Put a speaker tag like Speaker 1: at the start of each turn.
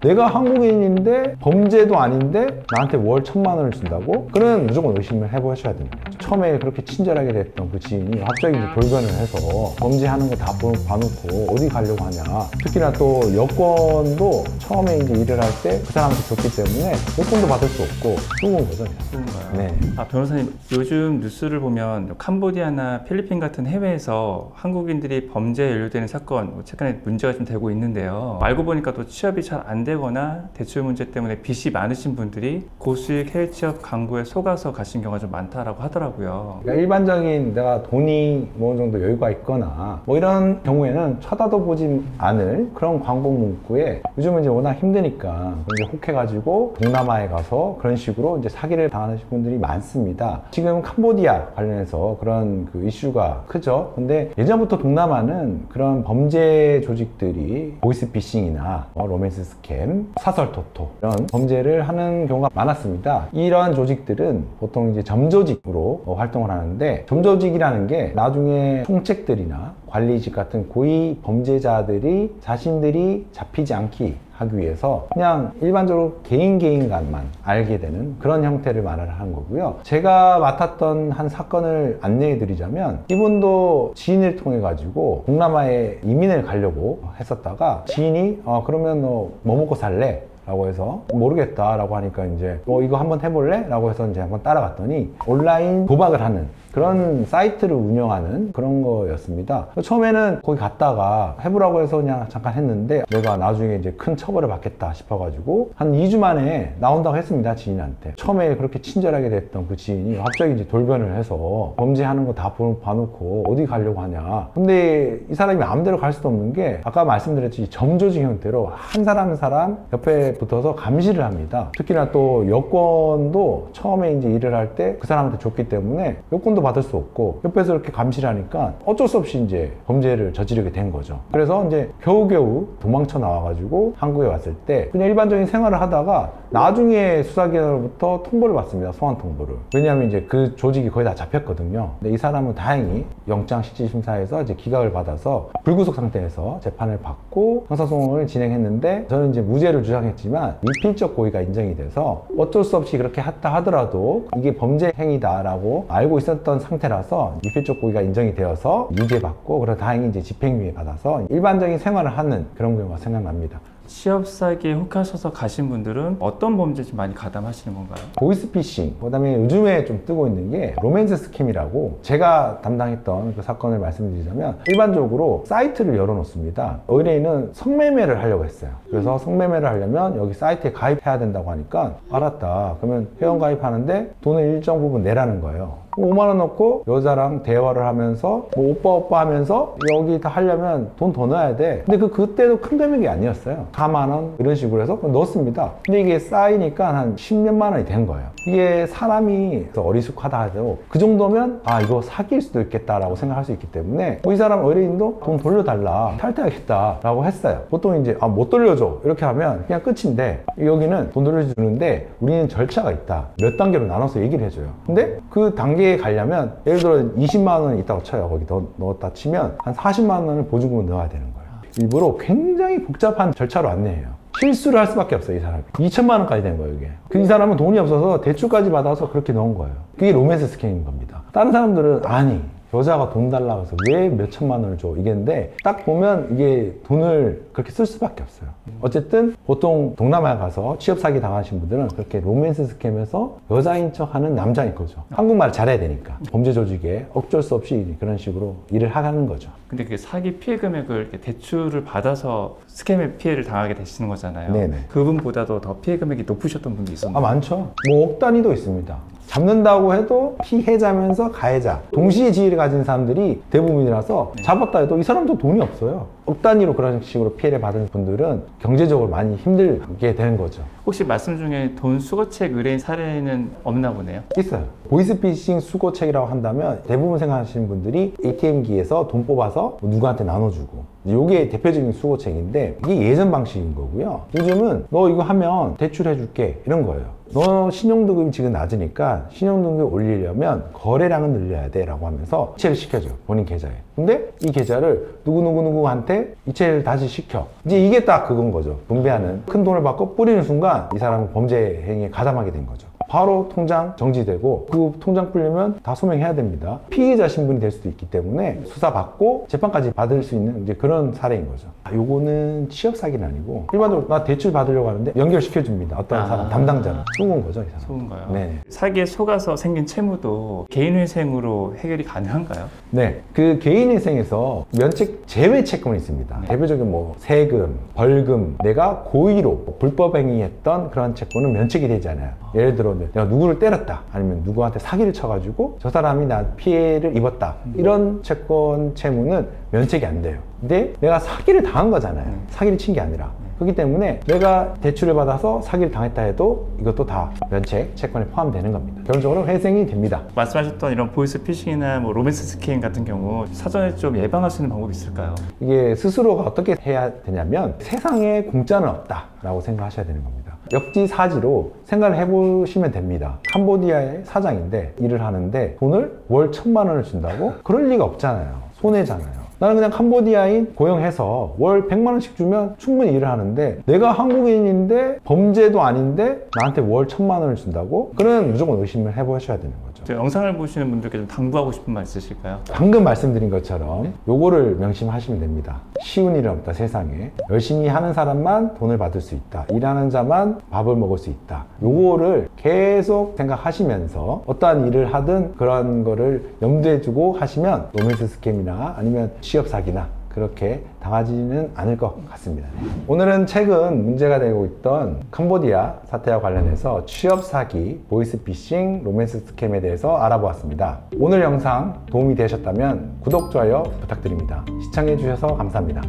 Speaker 1: 내가 한국인인데 범죄도 아닌데 나한테 월 1,000만 원을 준다고? 그러면 무조건 의심을 해보셔야 되는 거죠. 처음에 그렇게 친절하게 됐던 그 지인이 갑자기 이제 돌변을 해서 범죄하는 거 다 봐놓고 어디 가려고 하냐. 특히나 또 여권도 처음에 이제 일을 할 때 그 사람한테 줬기 때문에 여권도 받을 수 없고 쏘은 거죠.
Speaker 2: 그런가요?
Speaker 1: 네.
Speaker 2: 변호사님, 요즘 뉴스를 보면 캄보디아나 필리핀 같은 해외에서 한국인들이 범죄에 연루되는 사건 최근에 문제가 좀 되고 있는데요. 알고 보니까 또 취업이 잘 안 되거나 대출 문제 때문에 빚이 많으신 분들이 고수익 해외 취업 광고에 속아서 가신 경우가 좀 많다라고 하더라고요.
Speaker 1: 그러니까 일반적인 내가 돈이 뭐 어느 정도 여유가 있거나 뭐 이런 경우에는 쳐다도 보지 않을 그런 광고 문구에 요즘은 이제 워낙 힘드니까 이제 혹해가지고 동남아에 가서 그런 식으로 이제 사기를 당하는 분들이 많습니다. 지금 캄보디아 관련해서 그런 그 이슈가 크죠. 근데 예전부터 동남아는 그런 범죄 조직들이 보이스피싱이나 로맨스 스캠, 사설 토토 이런 범죄를 하는 경우가 많았습니다. 이러한 조직들은 보통 이제 점조직으로 활동을 하는데, 점조직이라는 게 나중에 총책들이나 관리직 같은 고위 범죄자들이 자신들이 잡히지 않기 하기 위해서 그냥 일반적으로 개인 간만 알게 되는 그런 형태를 말하는 거고요. 제가 맡았던 한 사건을 안내해 드리자면, 이분도 지인을 통해 가지고 동남아에 이민을 가려고 했었다가 지인이 그러면 너 뭐 먹고 살래? 라고 해서 모르겠다 라고 하니까 이제 이거 한번 해볼래? 라고 해서 이제 한번 따라갔더니 온라인 도박을 하는 그런 사이트를 운영하는 그런 거였습니다. 처음에는 거기 갔다가 해보라고 해서 그냥 잠깐 했는데 내가 나중에 이제 큰 처벌을 받겠다 싶어가지고 한 2주 만에 나온다고 했습니다, 지인한테. 처음에 그렇게 친절하게 됐던 그 지인이 갑자기 이제 돌변을 해서 범죄하는 거 다 봐놓고 어디 가려고 하냐. 근데 이 사람이 마음대로 갈 수도 없는 게, 아까 말씀드렸지, 점조직 형태로 한 사람 한 사람 옆에 붙어서 감시를 합니다. 특히나 또 여권도 처음에 이제 일을 할 때 그 사람한테 줬기 때문에 여권도 받을 수 없고 옆에서 이렇게 감시를 하니까 어쩔 수 없이 이제 범죄를 저지르게 된 거죠. 그래서 이제 겨우겨우 도망쳐 나와가지고 한국에 왔을 때 그냥 일반적인 생활을 하다가 나중에 수사기관으로부터 통보를 받습니다. 소환 통보를. 왜냐하면 이제 그 조직이 거의 다 잡혔거든요. 근데 이 사람은 다행히 영장실질심사에서 이제 기각을 받아서 불구속 상태에서 재판을 받고 형사소송을 진행했는데, 저는 이제 무죄를 주장했지만 미필적 고의가 인정이 돼서 어쩔 수 없이 그렇게 했다 하더라도 이게 범죄 행위다라고 알고 있었던 상태라서 미필적 고의가 인정이 되어서 유죄받고, 그래서 다행히 이제 집행유예 받아서 일반적인 생활을 하는 그런 경우가 생각납니다.
Speaker 2: 취업 사기에 혹하셔서 가신 분들은 어떤 범죄 좀 많이 가담하시는 건가요?
Speaker 1: 보이스피싱, 그 다음에 요즘에 좀 뜨고 있는 게 로맨스 스캠이라고, 제가 담당했던 그 사건을 말씀드리자면 일반적으로 사이트를 열어놓습니다. 의뢰인은 성매매를 하려고 했어요. 그래서 성매매를 하려면 여기 사이트에 가입해야 된다고 하니까 알았다. 그러면 회원 가입하는데 돈을 일정 부분 내라는 거예요. 5만 원 넣고 여자랑 대화를 하면서 뭐 오빠 하면서 여기 다 하려면 돈 더 넣어야 돼. 근데 그때도 큰 금액이 아니었어요. 4만 원 이런 식으로 해서 넣었습니다. 근데 이게 쌓이니까 한 10몇만 원이 된 거예요. 이게 사람이 어리숙하다 해도 그 정도면 이거 사기일 수도 있겠다라고 생각할 수 있기 때문에 이 사람 의뢰인도 돈 돌려달라, 탈퇴하겠다 라고 했어요. 보통 이제 못 돌려줘 이렇게 하면 그냥 끝인데, 여기는 돈 돌려주는데 우리는 절차가 있다. 몇 단계로 나눠서 얘기를 해줘요. 근데 그 단계에 가려면 예를 들어 20만 원이 있다고 쳐요. 거기 더 넣었다 치면 한 40만 원을 보증금을 넣어야 되는 거예요. 일부러 굉장히 복잡한 절차로 안내해요. 실수를 할 수밖에 없어요, 이 사람이. 2천만 원까지 된 거예요, 이게. 이 사람은 돈이 없어서 대출까지 받아서 그렇게 넣은 거예요. 그게 로맨스 스캠인 겁니다. 다른 사람들은 여자가 돈 달라고 해서 왜 몇천만 원을 줘? 이게인데, 딱 보면 이게 돈을 그렇게 쓸 수밖에 없어요. 어쨌든 보통 동남아에 가서 취업 사기 당하신 분들은 그렇게 로맨스 스캠에서 여자인 척 하는 남자인 거죠. 한국말 잘해야 되니까. 범죄 조직에 어쩔 수 없이 그런 식으로 일을 하는 거죠.
Speaker 2: 근데 그 사기 피해 금액을 이렇게 대출을 받아서 스캠의 피해를 당하게 되시는 거잖아요.
Speaker 1: 네네.
Speaker 2: 그분보다도 더 피해 금액이 높으셨던 분도 있었나요?
Speaker 1: 많죠. 뭐 억 단위도 있습니다. 잡는다고 해도 피해자면서 가해자, 동시에 지위를 가진 사람들이 대부분이라서 잡았다 해도 이 사람도 돈이 없어요. 억 단위로 그런 식으로 피해를 받은 분들은 경제적으로 많이 힘들게 되는 거죠.
Speaker 2: 혹시 말씀 중에 돈 수거책 의뢰인 사례는 없나 보네요?
Speaker 1: 있어요. 보이스피싱 수거책이라고 한다면 대부분 생각하시는 분들이 ATM기에서 돈 뽑아서 누구한테 나눠주고, 이게 대표적인 수거책인데 이게 예전 방식인 거고요. 요즘은 너 이거 하면 대출해줄게 이런 거예요. 너 신용등급이 지금 낮으니까 신용등급 올리려면 거래량은 늘려야 돼 라고 하면서 이체를 시켜줘요, 본인 계좌에. 근데 이 계좌를 누구누구한테 나한테 이체를 다시 시켜. 이제 이게 딱 그건 거죠. 분배하는. 큰 돈을 받고 뿌리는 순간 이 사람은 범죄 행위에 가담하게 된 거죠. 바로 통장 정지되고 그 통장 풀려면 다 소명해야 됩니다. 피해자 신분이 될 수도 있기 때문에 수사받고 재판까지 받을 수 있는 이제 그런 사례인 거죠. 요거는 취업 사기는 아니고 일반적으로 나 대출 받으려고 하는데 연결시켜 줍니다. 어떤 사람 담당자는 속은 거죠, 이 사람.
Speaker 2: 속은 거요?
Speaker 1: 네.
Speaker 2: 사기에 속아서 생긴 채무도 개인회생으로 해결이 가능한가요?
Speaker 1: 네, 그 개인회생에서 면책 제외 채권이 있습니다. 대표적인 뭐 세금, 벌금, 내가 고의로 불법 행위했던 그런 채권은 면책이 되지 않아요. 예를 들어 내가 누구를 때렸다, 아니면 누구한테 사기를 쳐가지고 저 사람이 나 피해를 입었다, 이런 채권 채무는 면책이 안 돼요. 근데 내가 사기를 당한 거잖아요. 사기를 친 게 아니라. 그렇기 때문에 내가 대출을 받아서 사기를 당했다 해도 이것도 다 면책 채권에 포함되는 겁니다. 결론적으로 회생이 됩니다.
Speaker 2: 말씀하셨던 이런 보이스피싱이나 뭐 로맨스 스캠 같은 경우 사전에 좀 예방할 수 있는 방법이 있을까요?
Speaker 1: 이게 스스로가 어떻게 해야 되냐면 세상에 공짜는 없다라고 생각하셔야 되는 겁니다. 역지사지로 생각을 해보시면 됩니다. 캄보디아의 사장인데 일을 하는데 돈을 월 1,000만 원을 준다고? 그럴 리가 없잖아요. 손해잖아요. 나는 그냥 캄보디아인 고용해서 월 100만 원씩 주면 충분히 일을 하는데 내가 한국인인데 범죄도 아닌데 나한테 월 1,000만 원을 준다고? 그러면 무조건 의심을 해보셔야 되는 거죠.
Speaker 2: 저 영상을 보시는 분들께 좀 당부하고 싶은 말 있으실까요?
Speaker 1: 방금 말씀드린 것처럼 요거를 명심하시면 됩니다. 쉬운 일은 없다, 세상에. 열심히 하는 사람만 돈을 받을 수 있다. 일하는 자만 밥을 먹을 수 있다. 요거를 계속 생각하시면서 어떠한 일을 하든 그런 거를 염두에 두고 하시면 로맨스 스캠이나 아니면 취업 사기나 그렇게 당하지는 않을 것 같습니다. 오늘은 최근 문제가 되고 있던 캄보디아 사태와 관련해서 취업 사기, 보이스피싱, 로맨스 스캠에 대해서 알아보았습니다. 오늘 영상 도움이 되셨다면 구독, 좋아요 부탁드립니다. 시청해 주셔서 감사합니다.